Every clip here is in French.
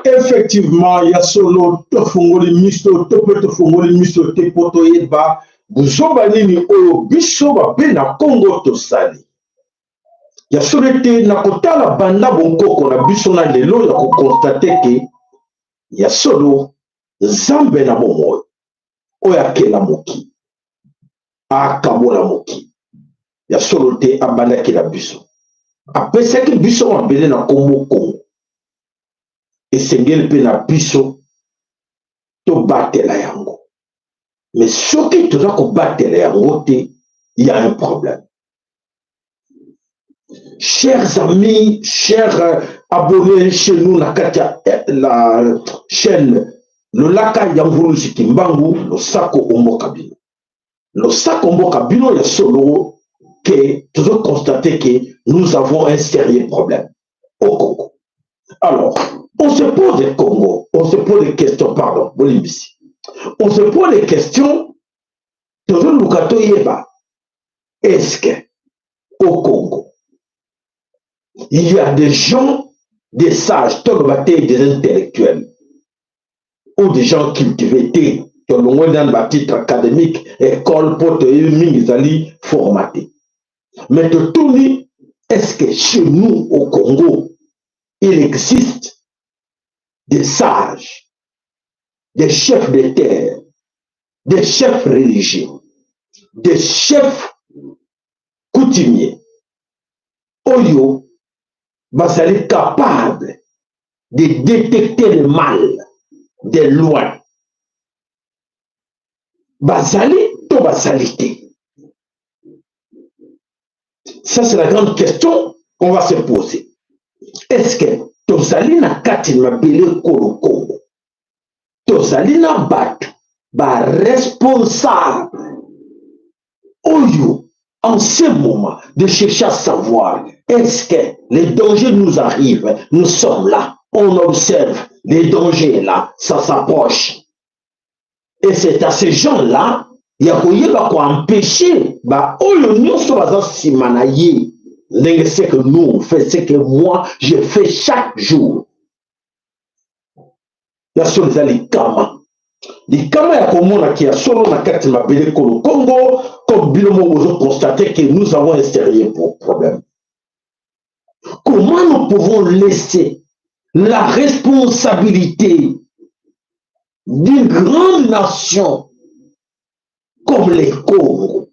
Effectivement, il y a solo tofongoli misto, tope tofongoli misto, te poto yeba, buzoba nini oyo biso ba be na Congo tosali. Ya solo te na kotala banda bonkoko na biso na lelo ya ko constate ke ya solo zambe na momoyo oyo akela moki akabola moki ya solo te abandaki na biso apesaki biso mabele na Congo Congo esengeli mpe na biso tobatela yango. Mais soki toza kobatela yango te, il y a un problème. Chers amis, chers abonnés chez nous, la chaîne le Laka Yangulu Sikimbangu, le Sako Ombo Kabino. Le Sako Ombo Kabino, il y a solo que tu dois constater que nous avons un sérieux problème au Congo. Alors, on se pose des Congo, on se pose des questions, pardon, Bolivie. On se pose des questions, toujours Lukato Yeba. Est-ce que au Congo, il y a des gens, des sages, des intellectuels, ou des gens cultivés, dans le titre académique, école, pote, ils formatés. Mais de tout, est-ce que chez nous, au Congo, il existe des sages, des chefs de terre, des chefs religieux, des chefs coutumiers, Oyo, basali capable de détecter le mal de loin. Basali to basalité. Ça, c'est la grande question qu'on va se poser. Est-ce que tozali na kati mabele kolo Congo? Tozali na batu ba responsable Oyo en ce moment de chercher à savoir est-ce que les dangers nous arrivent, nous sommes là, on observe les dangers là, ça s'approche. Et c'est à ces gens-là, il y a quoi empêcher, bah Oyo nyonso baza simana ye. Ce que nous on fait, ce que moi je fais chaque jour. La chose les kama. Les kama ya komona qui a solo na kati mabele kolo Congo, comme bilomo vous constatez que nous avons un sérieux problème. Comment nous pouvons laisser la responsabilité d'une grande nation comme les Congo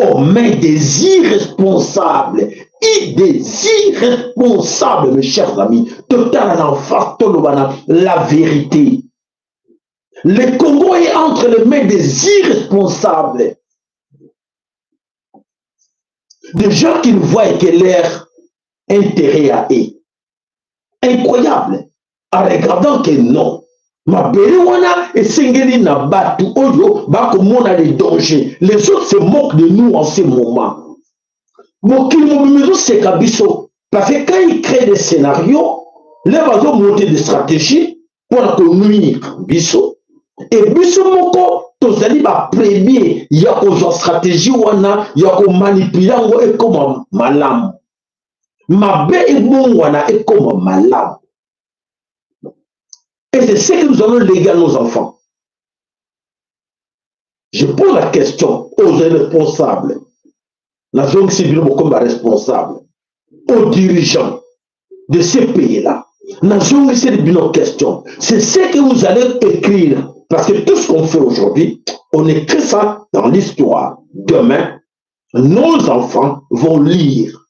aux mains des irresponsables, mes chers amis, total la vérité. Le Congo est entre les mains des irresponsables, des gens qui ne voient que leur intérêt à eux. Incroyable, en regardant que non. Mabele wana esengeli na batu oyo bakomona les dangers. Les autres se moquent de nous en ce moment. Mokili mobimezo c'est kabiso. Parce que quand ils créent des scénarios, les vont monter des stratégies pour nuire biso. Et biso moko tozali ba premier ya ko stratégie wana ya ko manipuler ngo et comme malamu. Mabe ebon wana et comme malamu. Et c'est ce que nous allons léguer à nos enfants. Je pose la question aux responsables, la zone civile comme responsable, aux dirigeants de ces pays-là. La zone civile une question. C'est ce que vous allez écrire. Parce que tout ce qu'on fait aujourd'hui, on écrit ça dans l'histoire. Demain, nos enfants vont lire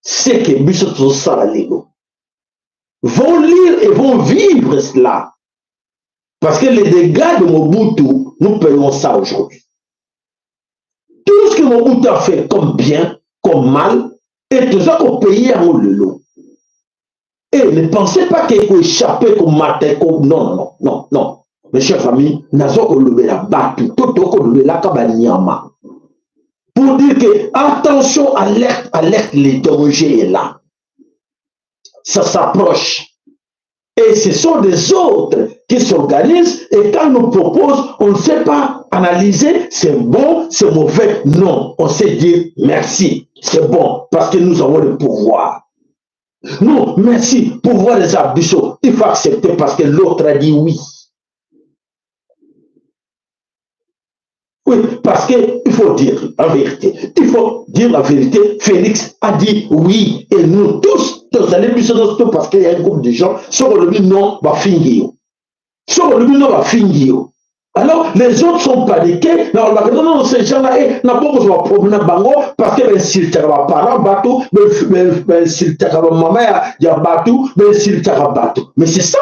ce que Bissot Salaligo. Vont lire et vont vivre cela. Parce que les dégâts de Mobutu, nous payons ça aujourd'hui. Tout ce que Mobutu a fait comme bien, comme mal, Et tout ça qu'on payait en le lot. Et ne pensez pas qu'il faut échapper comme matin, comme non, non, non, non. Mes chers amis, nazo ko lobela batu, toto ko lobela kabanyama. Pour dire que attention, alerte, alerte, le danger est là. Ça s'approche. Et ce sont des autres qui s'organisent et quand nous proposent, on ne sait pas analyser, c'est bon, c'est mauvais. Non, on sait dire merci, c'est bon, parce que nous avons le pouvoir. Non, merci, pouvoir des abductions, il faut accepter parce que l'autre a dit oui. Oui, parce qu'il faut dire la vérité. Il faut dire la vérité. Félix a dit oui. Et nous tous, parce qu'il y a un groupe de gens, sur le non, va finir. Sur le non, va finir. Alors, les autres sont paniqués. Non, ces gens-là, n'a pas besoin de problème parce que s'il t'a pas parent, bateau, s'il t'a pas maman, il y a bateau, s'il t'a pas bateau. Mais c'est ça.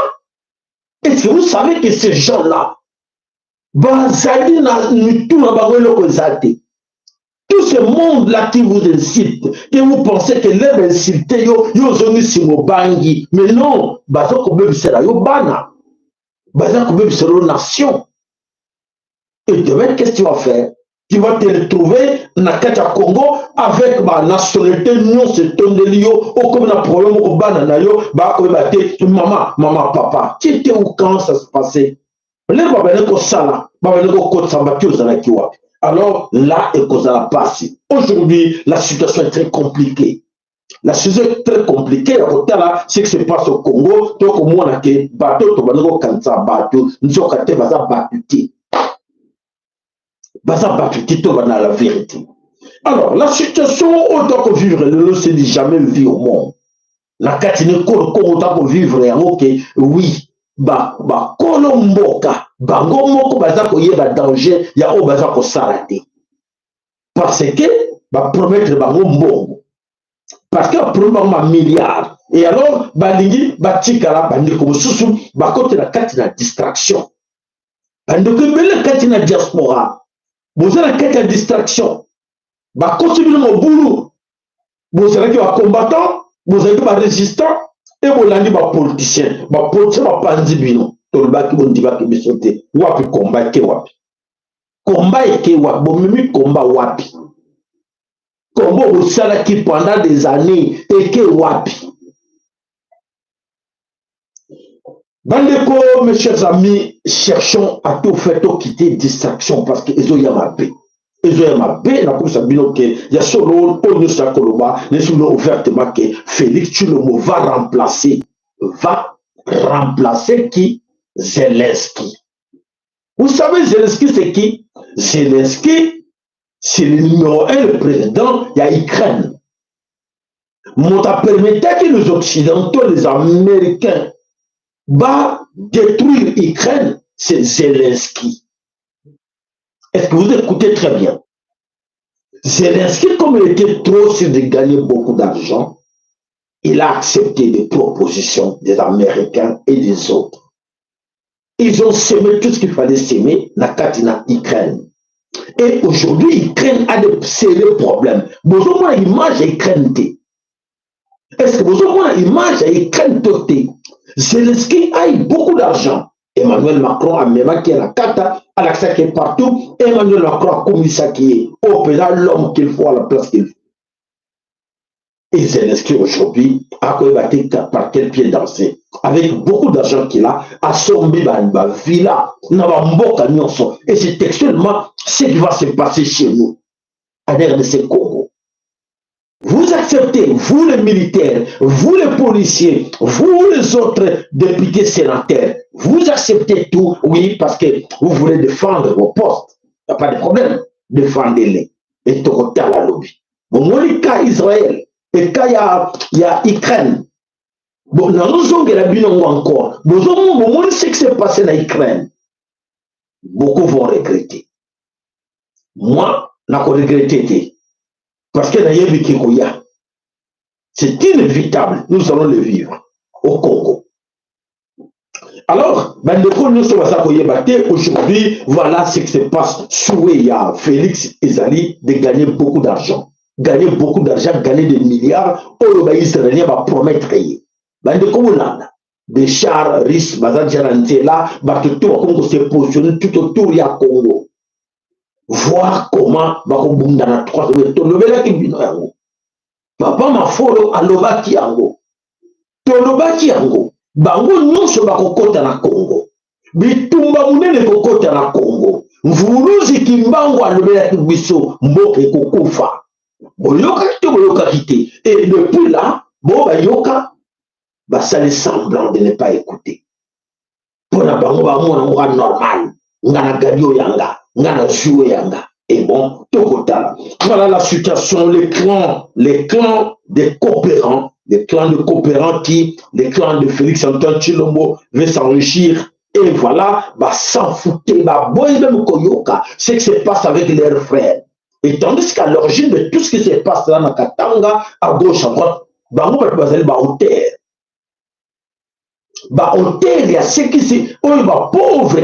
Est-ce que vous savez que ces gens-là, tout ce monde-là qui vous incite, que vous pensez que les insultés, mais non, c'est la nation. Et demain, qu'est-ce que tu vas faire? Tu vas te retrouver dans le Congo avec ma nationalité, non, c'est ton délio, ou comme un problème au banana, maman, papa. Tu étais où quand ça se passait? Alors là, aujourd'hui, la situation est très compliquée. La situation est très compliquée. Ce qui se passe au Congo, donc au moins, il bateau, la vérité. Alors, la situation, autant que vivre, ne s'est jamais vu au monde. La catine, autant que vivre, oui. Kolomboka bango moko baza koyeba danger ya o baza kosala te parce que promettre bango mbongo parce que promettre ma milliard et alors balingi batikala bandeko mosusu bakote na kati na distraction bandeko ebele kati na diaspora bozala kati ya distraction bakote bino mobulu bozalaki bacombattant bozalaki barésistant et bolandi bapoliticien bapanzi bino tolobaki bondibaki biso te wapi komba eke wapi komba eke wapi bomemi komba wapi komba bosalaki pendant des années eke wapi bandeko mes chers amis cherchons à tout faire tout quitter distraction parce que ezoya mabe ezoya mabe nakomisa bino ke ya solo oyo nyonso ya koloba nesi bino ouvertement ke Félix Tshilombo va remplacer qui? Zelensky. Vous savez Zelensky c'est qui? Zelensky c'est le numéro 1, le président de l'Ukraine. On a permis que les Occidentaux, les Américains, détruire l'Ukraine, c'est Zelensky. Est-ce que vous écoutez très bien? Zelensky, comme il était trop sûr de gagner beaucoup d'argent, il a accepté les propositions des Américains et des autres. Ils ont semé tout ce qu'il fallait semer dans la Ukraine. Et aujourd'hui, l'Ukraine a de sérieux problèmes. Vous avez une image de l'Ukraine. Est-ce que vous avez une image de l'Ukraine? Zelensky a eu beaucoup d'argent. Emmanuel Macron a même qui est la cata, Alexa qui est partout. Emmanuel Macron a commis ça qui est au pays l'homme qu'il faut à la place qu'il faut. Et Zelensky aujourd'hui a combattu par quel pied danser. Avec beaucoup d'argent qu'il a, à son villa, et c'est textuellement ce qui va se passer chez nous, à RDC Congo. Vous acceptez, vous les militaires, vous les policiers, vous les autres députés sénateurs, vous acceptez tout, oui, parce que vous voulez défendre vos postes. Il n'y a pas de problème, défendez-les. Et tout côté à la lobby. Bon, moi, le cas Israël, et quand il y a Ukraine, bon, nous avons encore. Bon, ce qui s'est passé en Ukraine, beaucoup vont regretter. Moi, je n'ai pas regretté. Parce que c'est inévitable, nous allons le vivre au Congo. Alors, aujourd'hui, voilà ce qui se passe. Souhait à Félix Ezali de gagner beaucoup d'argent. gagner beaucoup d'argent, gagner des milliards, oyo ba Israélien va promettre ye. Bande komulanda. Des chars risques, bazan là, ba tout Congo se positionner tout autour ya Congo. Voir comment ba ko bunda na 3 to lobela ki bino yango. Papa mafolo alobaki yango. To lobaki yango. Bango nyonso ba kokota na Congo. Bitumba munene kokota na Congo. Mvuruzi kimbango alobela ki biso mboke kokufa. Boyoka kite. Et depuis là, bon bayoka ça les semblant de ne pas écouter. Pour la bango ba mona normal. Ngana gadio yanga, ngana jouer yanga. Et bon, tout voilà la situation, les clans des coopérants, les clans de coopérants les clans de Félix Antoine Tshilombo veulent s'enrichir. Et voilà, bah s'en fouter, bah boy même koyoka, c'est ce qui se passe avec leurs frères. Et tandis qu'à l'origine de tout ce qui se passe là dans Katanga, à gauche, à droite, bah on va passer bah au terre. Bah au terre, il y a ceux qui sont pauvres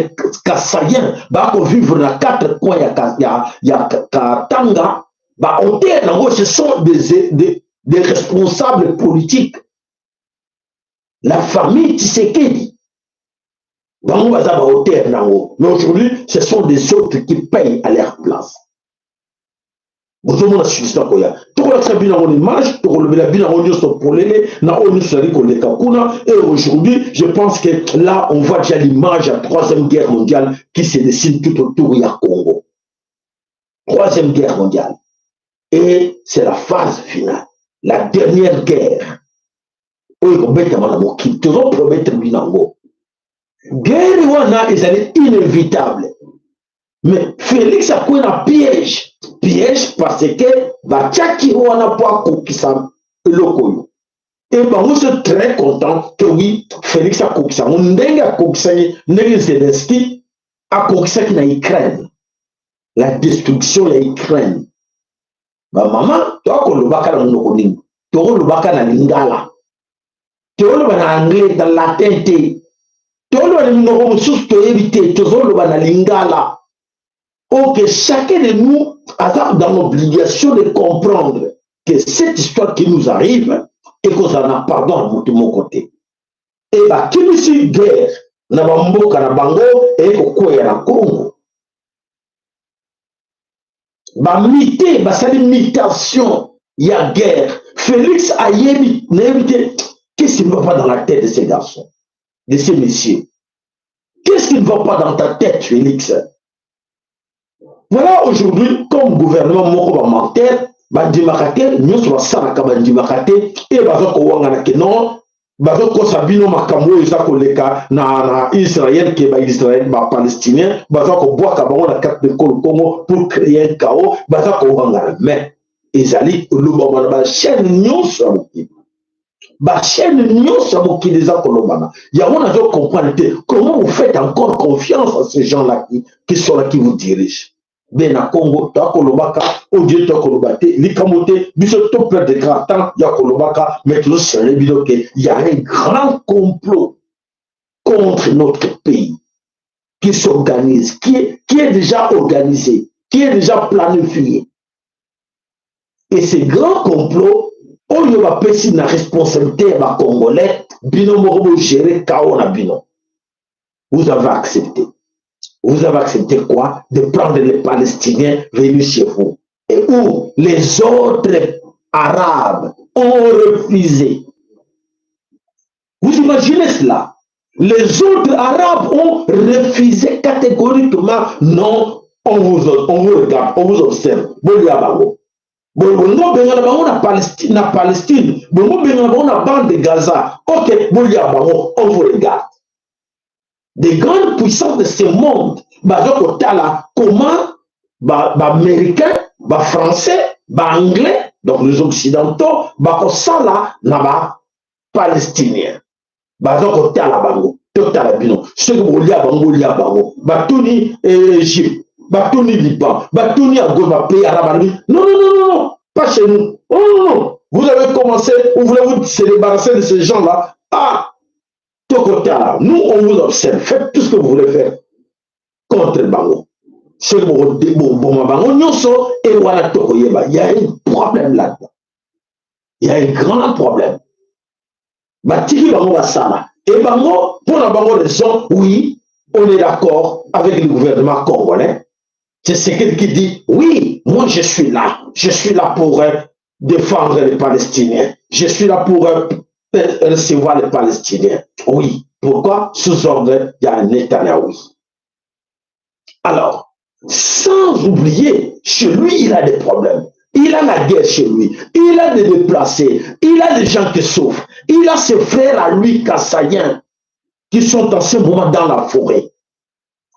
Kassaïens, bah qu'on vivre dans 4 coins, il y a Katanga, bah au terre, en gros, ce sont des responsables politiques. La famille Tshisekedi. Bah on va ça au terre, mais aujourd'hui, ce sont des autres qui payent à leur place. Vous avez suivi koya. Image, et aujourd'hui, je pense que là, on voit déjà l'image de la 3e guerre mondiale qui se dessine tout autour du Congo. 3e guerre mondiale. Et c'est la phase finale. La dernière guerre. Guerre est inévitable. Mais Félix a quoi un piège parce que Bachaki wana pas kokisa lokoyo. Et on est très content que oui, Félix a kokisa. On ndenge a kokisa ndenge Zelensky a kokisa na Ukraine. La destruction de l'Ukraine. Ba maman, toi ko lobaka na monoko nini? To lobaka na lingala. To lobaka na anglais dans latin te. To lobaka na monoko mosusu to éviter, to lobaka na lingala. Ok, chacun de nous a dans l'obligation de comprendre que cette histoire qui nous arrive et qu'on en a pardon de mon côté. Et bah, qui nous dit guerre, na bamboka na bango et quoi na Congo. Bah, mité, bah, c'est une mitation, il y a guerre. Félix a évité. Qu'est-ce qui ne va pas dans la tête de ces garçons, de ces messieurs? Qu'est-ce qui ne va pas dans ta tête, Félix? Voilà aujourd'hui, comme gouvernement moko ba menteur, ba dimakate, nyonso ba salaka ba dimakate, et bazo ko wangana ke non, bazo ko sabino makambo eza koleka na Israël ke ba Israël ba Palestinien, bazo ko boaka bango na carte de Congo pour créer un chaos, bazo ko wangana mais ezali lobama ba chaîne nyonso mokili. Ba chaîne nyonso mokili za kolobana. Ya on a dû comprendre comment vous faites encore confiance à ces gens-là qui sont là, qui vous dirigent. Ben na Congo, to kolobaka, au Dieu to kolobate, likamote, biso to perdre de grand temps, ya kolobaka, mais tout ça, il y a un grand complot contre notre pays qui s'organise, qui est déjà organisé, qui est déjà planifié. Et ces grands complots, on y va passer la responsabilité à Congolais, bino morobo gérer chaos na bino. Vous avez accepté. Vous avez accepté quoi? De prendre les Palestiniens venus chez vous. Et où les autres Arabes ont refusé. Vous imaginez cela? Les autres Arabes ont refusé catégoriquement. Non, on vous regarde, on vous observe. Na Palestine, na bande de Gaza. Ok, on vous regarde. Des grandes puissances de ce monde, comment Américains, Français, Anglais, donc les Occidentaux, ça là, n'a Palestiniens. Ceux qui vont lire Tony Égypte, Tony Liban, Tony à gauche, pays arabe. Non, pas chez nous. Non. Vous avez commencé, vous voulez vous se débarrasser de ces gens-là. Ah! Nous, on vous observe. Faites tout ce que vous voulez faire contre le Bango. c'est bon, il y a un problème là-dedans. Il y a un grand problème. Et pour la bonne raison, oui, on est d'accord avec le gouvernement congolais. C'est ce qui dit, oui, moi je suis là pour défendre les Palestiniens, je suis là pour recevoir les Palestiniens. Oui, pourquoi? Sous ordre, il y a un Netanyahou. Alors, sans oublier, chez lui, il a des problèmes. Il a la guerre chez lui. Il a des déplacés. Il a des gens qui souffrent. Il a ses frères à lui, Kassaïens, qui sont en ce moment dans la forêt.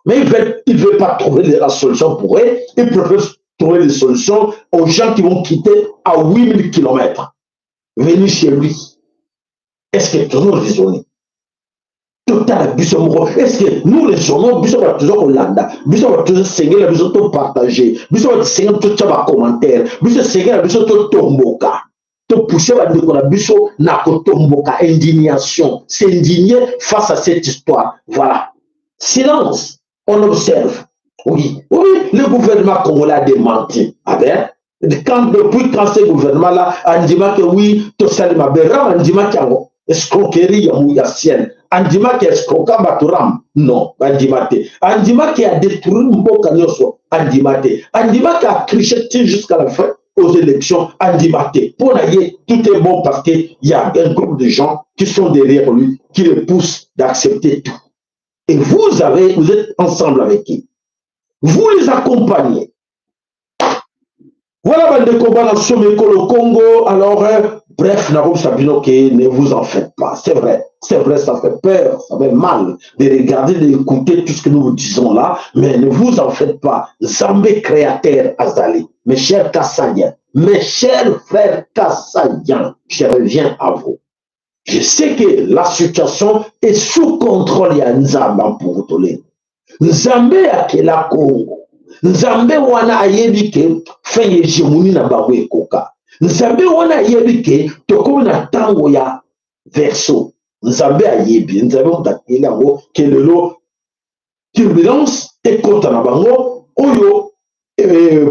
Mais il ne veut pas trouver la solution pour eux. Il préfère trouver des solutions aux gens qui vont quitter à 8000 km. Venir chez lui. Est-ce que toujours raisonné? Est-ce que nous les journaux, nous sommes toujours Hollande, nous sommes toujours Sénégal, nous sommes tous partagés, nous sommes Sénégal, tous les commentaires, nous sommes Sénégal, nous sommes tous Tomboka. Tout pousser à dire qu'on a besoin de Tomboka, indignation, s'indigner face à cette histoire. Voilà. Silence, on observe. Oui, oui, le gouvernement congolais a démenti. Depuis quand ce gouvernement-là a dit que oui, tout ça, il m'a dit que escroquerie ya ciel. Andima qui escroqué Baturam, non, Andimate. Andima qui a détruit Mboka Nyoso, Andimate. Andima qui a triché jusqu'à la fin aux élections, Andimate. Pour naïe, tout est bon parce qu'il y a un groupe de gens qui sont derrière lui, qui le poussent d'accepter tout. Et vous êtes ensemble avec qui? Vous les accompagnez. Voilà, le combat dans le Congo. Alors, bref, ne vous en faites pas. C'est vrai, ça fait peur, ça fait mal de regarder, d'écouter tout ce que nous vous disons là, mais ne vous en faites pas. Zambé créateur Azali, mes chers Kassaïens, mes chers frères Kassaïens, je reviens à vous. Je sais que la situation est sous contrôle, il y a Nzamba pour tout les. Nzambé a que la Congo. Nzambe wana ayebi ke fe hegemoni na bango ekoka. Nzambe wana ayebi ke tokomi na tango ya verso. Nzambe ayebi, Nzambe mutakeli yango ke lelo turbulence ekota na bango oyo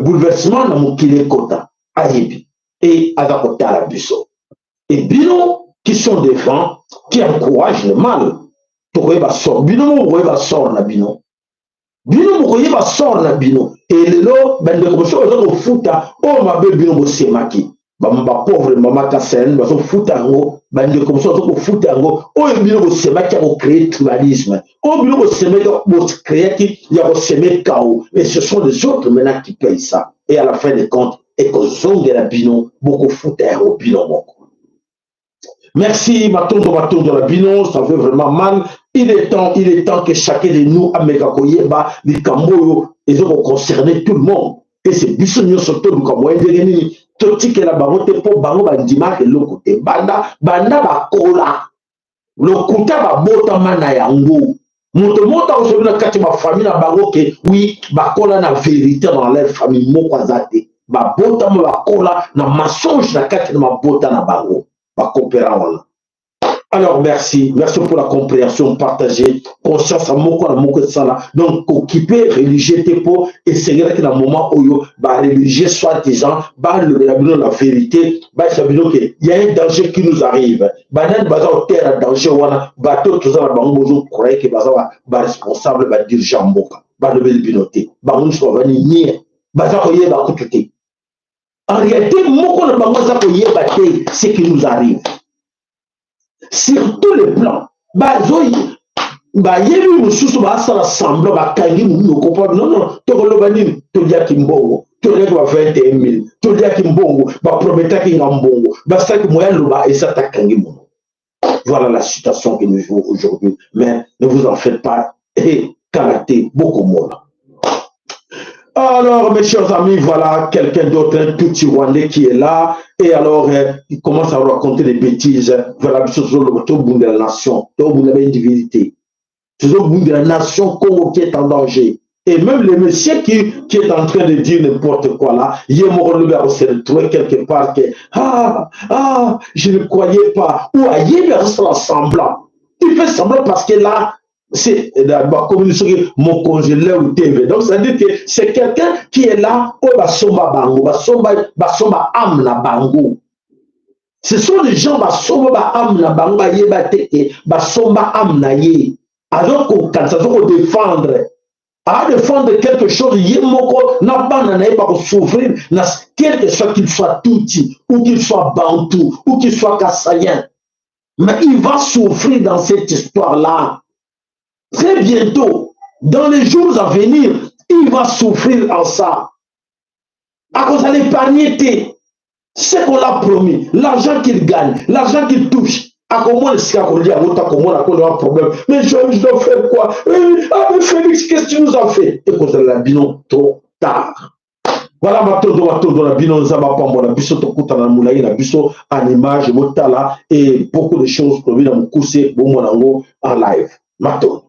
bouleversement na mokili ekota ayebi et aza kotala biso. Et bino qui sont des gens qui encouragent le mal. Tokoyeba sort bino mo koyeba sort na bino. Bino mokoye ba sort na bino et lelo bande ko so zo futa o mabe bino bo semaki ba pauvre mama Kassene ba so futa ngo bande ko so zo futa ngo o bino bo semaki ko créer tribalisme o bino bo semaki bo créer qui ya bo semer chaos et ce sont les autres maintenant qui payent ça et à la fin des comptes et ko zonge la bino boko futa au bino moko. Merci, Matondo la Bino, ça fait vraiment mal. Il est temps que chacun de nous, Amekakoyeba, les Kamboyo, ils ont concerné tout le monde. Et c'est Bissonio surtout du Kamboyo, tout ce qui est là-bas, pour Bango Bandima et le côté. Banda Bakola. Le côté Babota Manayango. Monte aujourd'hui dans la famille, la Bango, oui, Bakola na vérité dans leur famille, Mokwazate. Babota Bakola, na mensonge na kati na Babota na Bango. Alors merci pour la compréhension partagée, conscience à moko sala. Donc occuper religieux pour essayer que dans le moment où religieux soit disant la vérité, il y a un danger qui nous arrive. Terre danger wana bateau tout ça bango croire que responsable dirigeant mboka le binoté bango so vani ni koyeba kututé. En réalité, ce qui nous arrive. Sur tous les plans. Non, voilà la situation que nous jouons aujourd'hui. Mais ne vous en faites pas. Et karaté, beaucoup moins. Alors, mes chers amis, voilà quelqu'un d'autre, un petit Rwandais qui est là. Et alors, il commence à raconter des bêtises. Voilà, tout le monde de la nation, tout le monde de l'individualité. Tout le monde de la nation Congo qui est en danger. Et même le monsieur qui est en train de dire n'importe quoi là, il s'est retrouvé quelque part que je ne croyais pas. Ou ailleurs, il fait semblant. Il fait semblant parce que là, c'est comme mon congélaire ou TV. Donc, ça veut dire que c'est quelqu'un qui est là pour basomba bango, basomba âme na bango. Ce sont les gens basomba âme na bango, basomba âme na ye. Alors qu'on défendre, à défendre quelque chose, yemoko n'a pas souffrir, quel que soit qu'il soit touti, ou qu'il soit bantou, ou qu'il soit kassayen. Mais il va souffrir dans cette histoire-là. Très bientôt, dans les jours à venir, il va souffrir en ça. À cause de l'épargnité, ce qu'on l'a promis, l'argent qu'il gagne, l'argent qu'il touche, à comment est-ce qu'on dit à l'autre, comment on a un problème. Mais je dois faire quoi? Ah, mais Félix, qu'est-ce que tu nous as fait? Et cause de la binon trop tard. Voilà, matondo la binon zaba pambo la biso tokuta na moulaye la biso en image motala et beaucoup de choses pour venir me coucher bon monango en live. Matondo.